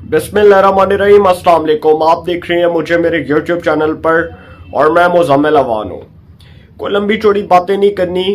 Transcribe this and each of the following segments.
बिस्मिल्लाहिर्रहमानिर्रहीम, अस्सलाम वालेकुम। आप देख रहे हैं मुझे मेरे यूट्यूब चैनल पर और मैं मुज़म्मिल अवान हूँ। कोई लंबी चौड़ी बातें नहीं करनी,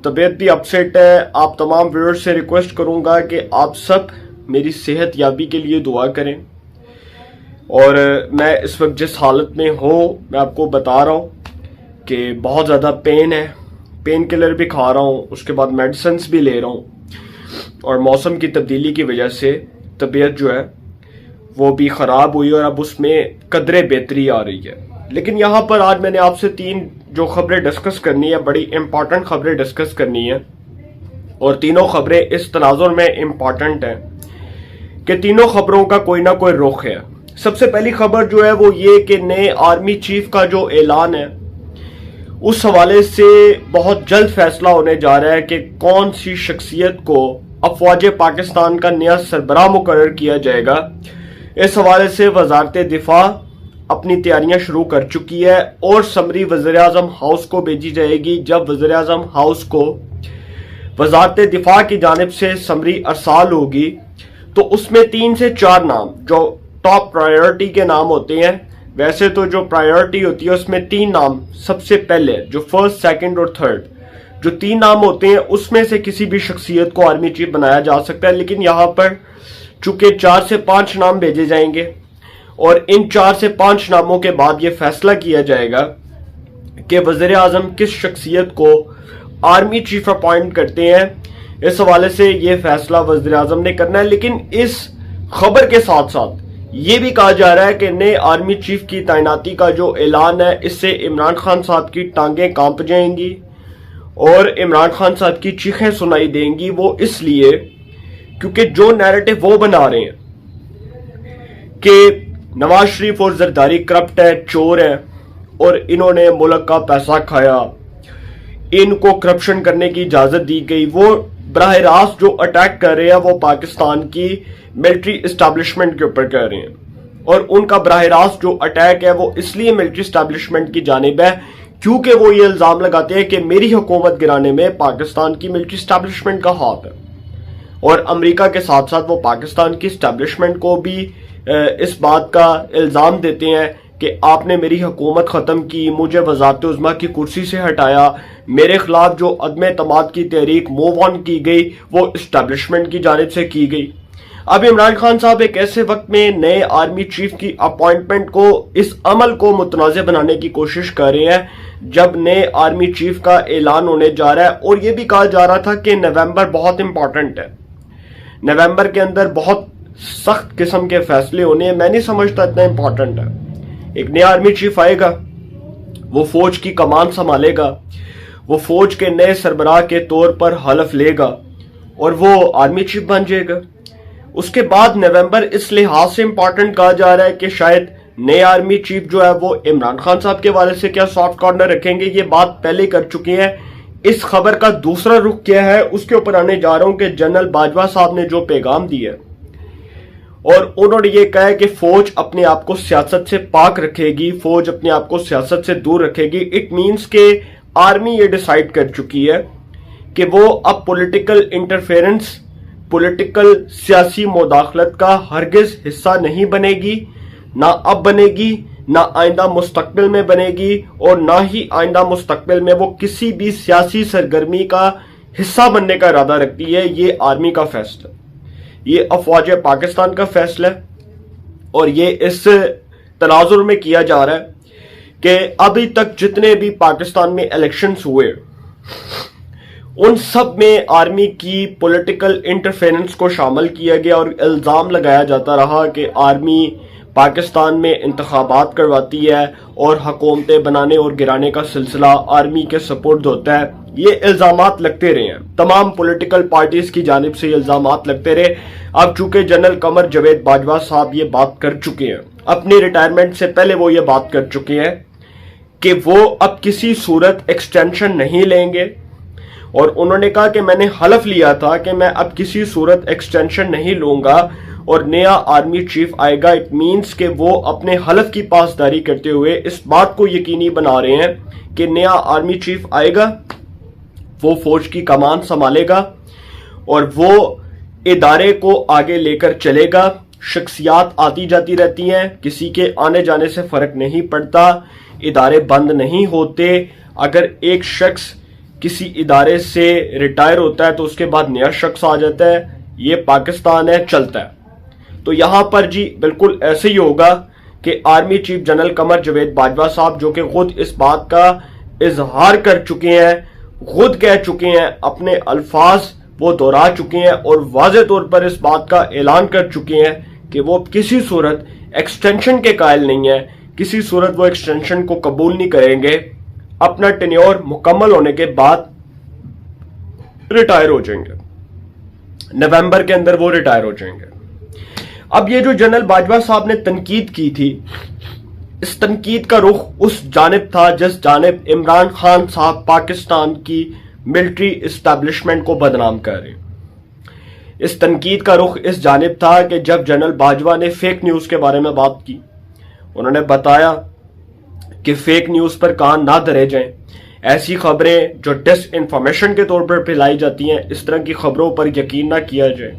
तबीयत भी अपसेट है। आप तमाम व्यूअर्स से रिक्वेस्ट करूँगा कि आप सब मेरी सेहत याबी के लिए दुआ करें। और मैं इस वक्त जिस हालत में हूँ मैं आपको बता रहा हूँ कि बहुत ज़्यादा पेन है। पेन किलर भी खा रहा हूँ, उसके बाद मेडिसिन भी ले रहा हूँ और मौसम की तब्दीली की वजह से तबीयत जो है वो भी ख़राब हुई और अब उसमें कदरे बेहतरी आ रही है। लेकिन यहाँ पर आज मैंने आपसे 3 जो खबरें डिस्कस करनी है, बड़ी इंपॉर्टेंट खबरें डिस्कस करनी है और तीनों खबरें इस तनाजुर में इंपॉर्टेंट हैं कि तीनों खबरों का कोई ना कोई रुख है। सबसे पहली खबर जो है वो ये कि नए आर्मी चीफ का जो ऐलान है उस हवाले से बहुत जल्द फैसला होने जा रहा है कि कौन सी शख्सियत को अफवाज पाकिस्तान का नया सरबराह मुकर्रर किया जाएगा। इस हवाले से वजारत दिफा अपनी तैयारियां शुरू कर चुकी है और समरी वज़ीर-ए-आज़म हाउस को भेजी जाएगी। जब वज़ीर-ए-आज़म हाउस को वजारत दिफा की जानिब से समरी अरसाल होगी तो उसमें 3 से 4 नाम जो टॉप प्रायोरिटी के नाम होते हैं। वैसे तो जो प्रायोरिटी होती है उसमें 3 नाम सबसे पहले, जो फर्स्ट, सेकंड और थर्ड, जो 3 नाम होते हैं उसमें से किसी भी शख्सियत को आर्मी चीफ बनाया जा सकता है। लेकिन यहाँ पर चूंकि 4 से 5 नाम भेजे जाएंगे और इन 4 से 5 नामों के बाद ये फैसला किया जाएगा कि वज़ीर-ए-आज़म किस शख्सियत को आर्मी चीफ अपॉइंट करते हैं। इस हवाले से ये फैसला वज़ीर-ए-आज़म ने करना है। लेकिन इस खबर के साथ साथ ये भी कहा जा रहा है कि नए आर्मी चीफ की तैनाती का जो ऐलान है इससे इमरान खान साहब की टांगें कांप जाएंगी और इमरान खान साहब की चीखें सुनाई देंगी। वो इसलिए क्योंकि जो नैरेटिव वो बना रहे हैं कि नवाज शरीफ और जरदारी करप्ट है, चोर है और इन्होंने मुल्क का पैसा खाया, इनको करप्शन करने की इजाजत दी गई, वो बराह रास्त जो अटैक कर रहे हैं वो पाकिस्तान की मिलिट्री इस्टेब्लिशमेंट के ऊपर कर रहे हैं। और उनका बराह रास्त जो अटैक है वो इसलिए मिलिट्री इस्टेब्लिशमेंट की जानिब है क्योंकि वो ये इल्जाम लगाते हैं कि मेरी हुकूमत गिराने में पाकिस्तान की मिलिट्री इस्टेब्लिशमेंट का हाथ है। और अमेरिका के साथ साथ वो पाकिस्तान की इस्टेब्लिशमेंट को भी इस बात का इल्जाम देते हैं कि आपने मेरी हुकूमत ख़त्म की, मुझे वज़ारत उज़्मा की कुर्सी से हटाया, मेरे खिलाफ जो अदम एतमाद की तहरीक मूव ऑन की गई वो इस्टेब्लिशमेंट की जानिब से की गई। अब इमरान खान साहब एक ऐसे वक्त में नए आर्मी चीफ की अपॉइंटमेंट को, इस अमल को मुतनाज़ बनाने की कोशिश कर रहे हैं जब नए आर्मी चीफ का ऐलान होने जा रहा है। और यह भी कहा जा रहा था कि नवंबर बहुत इंपॉर्टेंट है, नवंबर के अंदर बहुत सख्त किस्म के फैसले होने हैं। मैं नहीं समझता इतना इंपॉर्टेंट है। एक नया आर्मी चीफ आएगा, वो फौज की कमान संभालेगा, वो फौज के नए सरबराह के तौर पर हलफ लेगा और वो आर्मी चीफ बन जाएगा। उसके बाद नवंबर इस लिहाज से इंपॉर्टेंट कहा जा रहा है कि शायद नए आर्मी चीफ जो है वो इमरान खान साहब के हवाले से क्या सॉफ्ट कॉर्नर रखेंगे, ये बात पहले कर चुके हैं। इस खबर का दूसरा रुख क्या है उसके ऊपर आने जा रहा हूं कि जनरल बाजवा साहब ने जो पैगाम दिया और उन्होंने ये कहा है कि फौज अपने आप को सियासत से पाक रखेगी, फौज अपने आप को सियासत से दूर रखेगी। इट मीन्स के आर्मी ये डिसाइड कर चुकी है कि वो अब पॉलिटिकल इंटरफेरेंस, पॉलिटिकल सियासी मुदाखलत का हरगिज हिस्सा नहीं बनेगी, ना अब बनेगी, ना आइंदा मुस्तकबिल में बनेगी और ना ही आइंदा मुस्तकबिल में वो किसी भी सियासी सरगर्मी का हिस्सा बनने का इरादा रखती है। ये आर्मी का फैसला, ये अफवाज पाकिस्तान का फैसला है और ये इस तनाजुर में किया जा रहा है कि अभी तक जितने भी पाकिस्तान में इलेक्शंस हुए उन सब में आर्मी की पॉलिटिकल इंटरफेरेंस को शामिल किया गया और इल्ज़ाम लगाया जाता रहा कि आर्मी पाकिस्तान में इंतखाबात करवाती है और हुकूमतें बनाने और गिराने का सिलसिला आर्मी के सपोर्ट होता है। ये इल्ज़ामात लगते रहे हैं, तमाम पॉलिटिकल पार्टीज की जानिब से ये इल्ज़ामात लगते रहे। अब चूंकि जनरल कमर जावेद बाजवा साहब ये बात कर चुके हैं, अपनी रिटायरमेंट से पहले वो ये बात कर चुके हैं कि वो अब किसी सूरत एक्सटेंशन नहीं लेंगे और उन्होंने कहा कि मैंने हलफ लिया था कि मैं अब किसी सूरत एक्सटेंशन नहीं लूंगा और नया आर्मी चीफ आएगा। इट मीन्स कि वो अपने हलफ की पासदारी करते हुए इस बात को यकीनी बना रहे हैं कि नया आर्मी चीफ आएगा, वो फौज की कमान संभालेगा और वो इदारे को आगे लेकर चलेगा, शख्सियात आती जाती रहती हैं, किसी के आने जाने से फर्क नहीं पड़ता, इदारे बंद नहीं होते। अगर एक शख्स किसी इदारे से रिटायर होता है तो उसके बाद नया शख्स आ जाता है। ये पाकिस्तान है, चलता है। तो यहां पर जी बिल्कुल ऐसे ही होगा कि army chief general Qamar Javed Bajwa साहब, जो कि खुद इस बात का इजहार कर चुके हैं, खुद कह चुके हैं, अपने अल्फाज वो दोहरा चुके हैं और वाज़े तौर पर इस बात का ऐलान कर चुके हैं कि वो किसी सूरत एक्सटेंशन के कायल नहीं है, किसी सूरत वो एक्सटेंशन को कबूल नहीं करेंगे। अपना टेन्योर मुकम्मल होने के बाद रिटायर हो जाएंगे, नवंबर के अंदर वो रिटायर हो जाएंगे। अब ये जो जनरल बाजवा साहब ने तनकीद की थी, इस तनकीद का रुख उस जानिब था जिस जानिब इमरान खान साहब पाकिस्तान की मिलिट्री इस्टेब्लिशमेंट को बदनाम कर रहे हैं। इस तनकीद का रुख इस जानिब था कि जब जनरल बाजवा ने फेक न्यूज के बारे में बात की, उन्होंने बताया कि फेक न्यूज पर कान ना धरे जाएं। ऐसी खबरें जो डिस इंफॉर्मेशन के तौर पर फैलाई जाती हैं, इस तरह की खबरों पर यकीन ना किया जाए।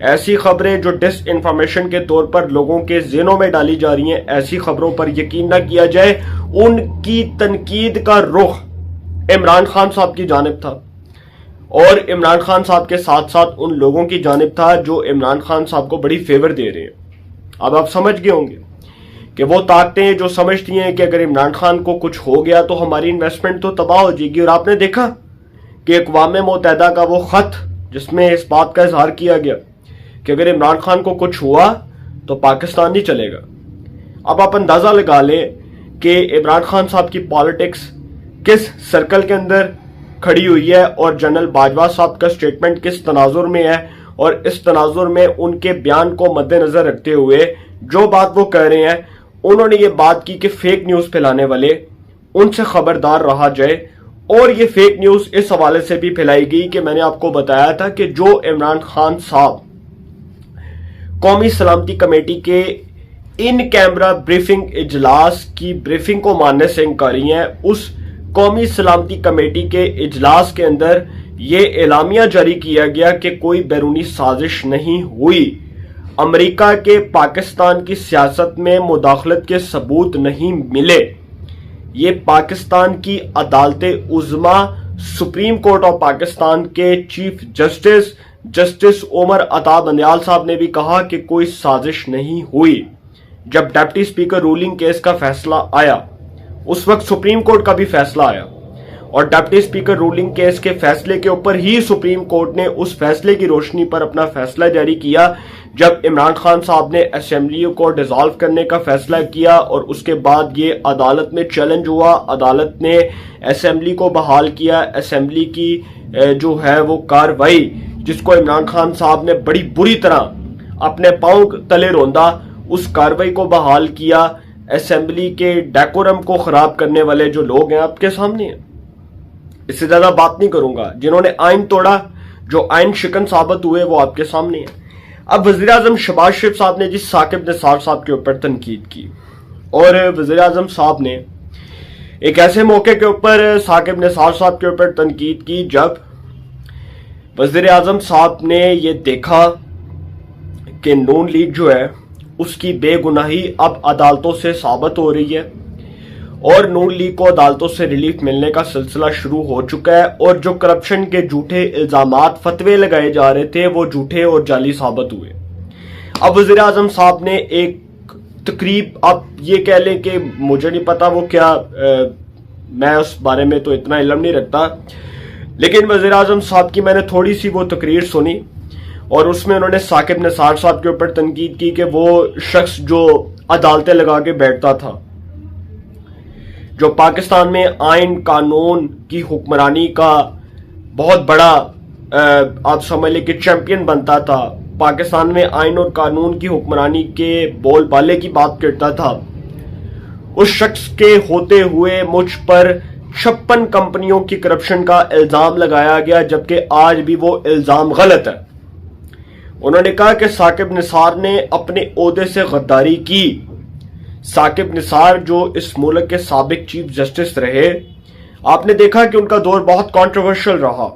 ऐसी खबरें जो डिस इंफॉर्मेशन के तौर पर लोगों के ज़हनों में डाली जा रही हैं, ऐसी खबरों पर यकीन ना किया जाए। उनकी तनकीद का रुख इमरान खान साहब की जानिब था और इमरान खान साहब के साथ साथ उन लोगों की जानिब था जो इमरान खान साहब को बड़ी फेवर दे रहे हैं। अब आप समझ गए होंगे कि वो ताकतें जो समझती हैं कि अगर इमरान खान को कुछ हो गया तो हमारी इन्वेस्टमेंट तो तबाह हो जाएगी। और आपने देखा कि अक़वाम मुत्तहिदा का वो खत जिसमें इस बात का इजहार किया गया कि अगर इमरान खान को कुछ हुआ तो पाकिस्तान नहीं चलेगा। अब आप अंदाजा लगा लें कि इमरान खान साहब की पॉलिटिक्स किस सर्कल के अंदर खड़ी हुई है और जनरल बाजवा साहब का स्टेटमेंट किस तनाजुर में है। और इस तनाजुर में उनके बयान को मद्देनजर रखते हुए जो बात वो कह रहे हैं, उन्होंने ये बात की कि फेक न्यूज फैलाने वाले उनसे खबरदार रहा जाए। और ये फेक न्यूज इस हवाले से भी फैलाई गई कि मैंने आपको बताया था कि जो इमरान खान साहब कौमी सलामती कमेटी के इन कैमरा ब्रीफिंग इजलास की ब्रीफिंग को मानने से इंकारी हैं, उस कौमी सलामती कमेटी के इजलास के अंदर ये एलामिया जारी किया गया कि कोई बैरूनी साजिश नहीं हुई, अमेरिका के पाकिस्तान की सियासत में मुदाखलत के सबूत नहीं मिले। ये पाकिस्तान की अदालत उज़्मा सुप्रीम कोर्ट ऑफ पाकिस्तान के चीफ जस्टिस उमर अता बंदयाल साहब ने भी कहा कि कोई साजिश नहीं हुई। जब डिप्टी स्पीकर रूलिंग केस का फैसला आया, उस वक्त सुप्रीम कोर्ट का भी फैसला आया और डिप्टी स्पीकर रूलिंग केस के फैसले के ऊपर ही सुप्रीम कोर्ट ने उस फैसले की रोशनी पर अपना फैसला जारी किया जब इमरान खान साहब ने असेंबली को डिसॉल्व करने का फैसला किया। और उसके बाद ये अदालत में चैलेंज हुआ, अदालत ने असेंबली को बहाल किया। असेंबली की जो है वो कार्रवाई जिसको इमरान खान साहब ने बड़ी बुरी तरह अपने पांव तले रौंदा, उस कार्रवाई को बहाल किया। असेंबली के डेकोरम को खराब करने वाले जो लोग हैं आपके सामने हैं, इससे ज्यादा बात नहीं करूंगा। जिन्होंने आइन तोड़ा, जो आइन शिकन साबित हुए, वो आपके सामने है। अब वजीर आजम शहबाज शरीफ साहब ने जिस साकिब निसार साहब के ऊपर तनकीद की, और वजीर आजम साहब ने एक ऐसे मौके के ऊपर साकिब निसार साहब के ऊपर तनकीद की जब वजीर आजम साहब ने ये देखा कि नून लीग जो है उसकी बेगुनाही अब अदालतों से साबित हो रही है और नून लीग को अदालतों से रिलीफ मिलने का सिलसिला शुरू हो चुका है। और जो करप्शन के झूठे इल्जामात फतवे लगाए जा रहे थे वो झूठे और जाली साबित हुए। अब वज़ीर आज़म साहब ने एक तकरीब, आप ये कह लें कि मुझे नहीं पता वो क्या, मैं उस बारे में तो इतना इल्म नहीं रखता, लेकिन वज़ीर आज़म साहब की मैंने थोड़ी सी वो तकरीर सुनी और उसमें उन्होंने साकिब निसार साहब के ऊपर तनकीद की कि वो शख्स जो अदालतें लगा के बैठता था, जो पाकिस्तान में आइन कानून की हुक्मरानी का बहुत बड़ा आप समझ लें कि चैंपियन बनता था, पाकिस्तान में आइन और कानून की हुक्मरानी के बोलबाले की बात करता था, उस शख्स के होते हुए मुझ पर 56 कंपनियों की करप्शन का इल्जाम लगाया गया, जबकि आज भी वो इल्जाम गलत है। उन्होंने कहा कि साकिब निसार ने अपने ओहदे से गद्दारी की। साकिब निसार जो इस मुल्क के साबिक चीफ जस्टिस रहे, आपने देखा कि उनका दौर बहुत कंट्रोवर्शियल रहा।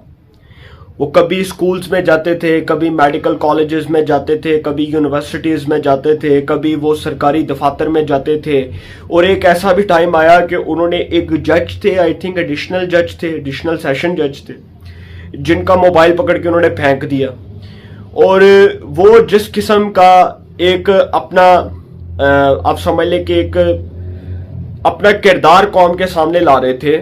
वो कभी स्कूल्स में जाते थे, कभी मेडिकल कॉलेजेस में जाते थे, कभी यूनिवर्सिटीज में जाते थे, कभी वो सरकारी दफातर में जाते थे। और एक ऐसा भी टाइम आया कि उन्होंने एक जज थे, आई थिंक एडिशनल जज थे, एडिशनल सेशन जज थे, जिनका मोबाइल पकड़ के उन्होंने फेंक दिया। और वो जिस किस्म का एक अपना आप समझ लें कि एक अपना किरदार कौम के सामने ला रहे थे,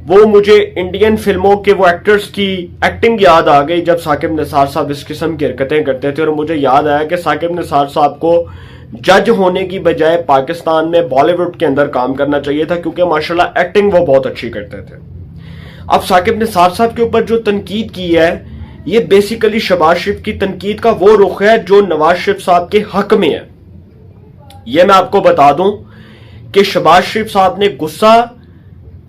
वो मुझे इंडियन फिल्मों के वो एक्टर्स की एक्टिंग याद आ गई जब साकिब निसार साहब इस किस्म की हरकतें करते थे। और मुझे याद आया कि साकिब निसार साहब को जज होने की बजाय पाकिस्तान में बॉलीवुड के अंदर काम करना चाहिए था, क्योंकि माशाल्लाह एक्टिंग वो बहुत अच्छी करते थे। अब साकिब निसार साहब के ऊपर जो तनकीद की है, ये बेसिकली शहबाज शरीफ की तनकीद का वो रुख है जो नवाज शरीफ साहब के हक में है। ये मैं आपको बता दूं कि शहबाज शरीफ साहब ने गुस्सा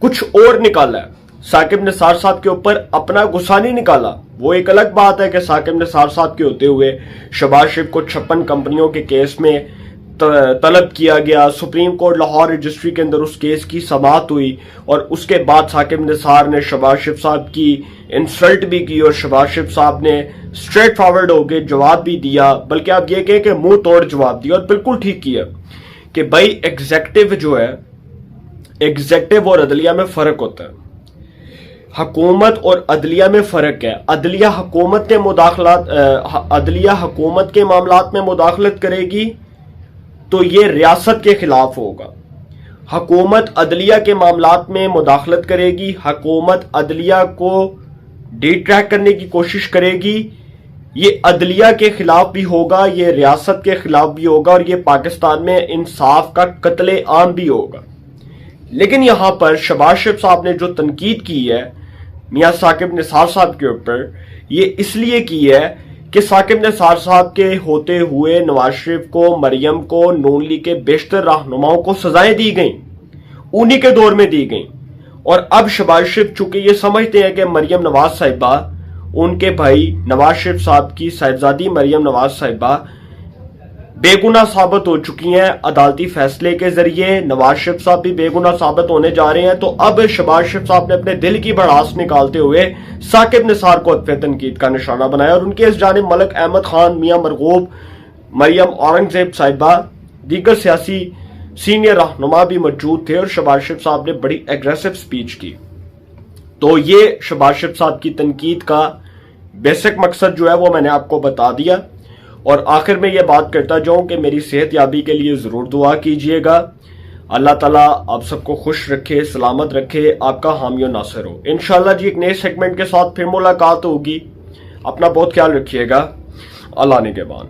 कुछ और निकाला है, साकिब निसार साहब के ऊपर अपना गुस्सा नहीं निकाला। वो एक अलग बात है कि साकिब निसार साहब के होते हुए शहबाज शरीफ को 56 कंपनियों के केस में तलब किया गया, सुप्रीम कोर्ट लाहौर रजिस्ट्री के अंदर उस केस की समाअत हुई, और उसके बाद साकिब निसार ने शहबाज शरीफ साहब की इंसल्ट भी की और शहबाज शरीफ साहब ने स्ट्रेट फॉरवर्ड होकर जवाब भी दिया, बल्कि आप ये कहें कि मुंह तोड़ जवाब दिया। और बिल्कुल ठीक किया कि भाई एग्जेक्टिव जो है, एग्जेक्टिव और अदलिया में फर्क होता है, हुकूमत और अदलिया में फर्क है। अदलिया हुकूमत के अदलिया हुकूमत के मामलात में मुदाखलत करेगी तो ये रियासत के खिलाफ होगा। हुकूमत अदलिया के मामलात में मुदाखलत करेगी, हुकूमत अदलिया को डिट्रैक्ट करने की कोशिश करेगी, ये अदलिया के खिलाफ भी होगा, ये रियासत के खिलाफ भी होगा, और ये पाकिस्तान में इंसाफ का कत्ले आम भी होगा। लेकिन यहां पर शहबाज शरीफ साहब ने जो तनकीद की है मियां साकिब निसार साहब के ऊपर, ये इसलिए की है कि साकिब निसार साहब के होते हुए नवाज शरीफ को, मरियम को, नून लीग के बेशतर रहनुमाओं को सजाएं दी गई, उन्हीं के दौर में दी गई। और अब शहबाज शरीफ चूंकि ये समझते हैं कि मरियम नवाज साहिबा, उनके भाई नवाज शरीफ साहब की साहिबजादी मरियम नवाज साहिबा बेगुनाह साबित हो चुकी हैं अदालती फैसले के जरिए, नवाज शरीफ साहब भी बेगुनाह साबित होने जा रहे हैं। तो अब शहबाज शरीफ साहब ने अपने दिल की भड़ास निकालते हुए साकिब निसार को हत्या तनकीद का निशाना बनाया, और उनके इस जानिब मलक अहमद खान, मियां मरगूब, मरियम औरंगजेब साहिबा, दीगर सियासी सीनियर रहनुमा भी मौजूद थे, और शहबाज शरीफ साहब ने बड़ी एग्रेसिव स्पीच की। तो ये शहबाज शरीफ साहब की तनकीद का बेसिक मकसद जो है वो मैंने आपको बता दिया। और आखिर में ये बात करता जाऊं कि मेरी सेहत याबी के लिए जरूर दुआ कीजिएगा। अल्लाह ताला आप सबको खुश रखे, सलामत रखे, आपका हामी और नासिर हो। इंशाल्लाह जी एक नए सेगमेंट के साथ फिर मुलाकात होगी। अपना बहुत ख्याल रखिएगा। अल्लाह ने के बाद।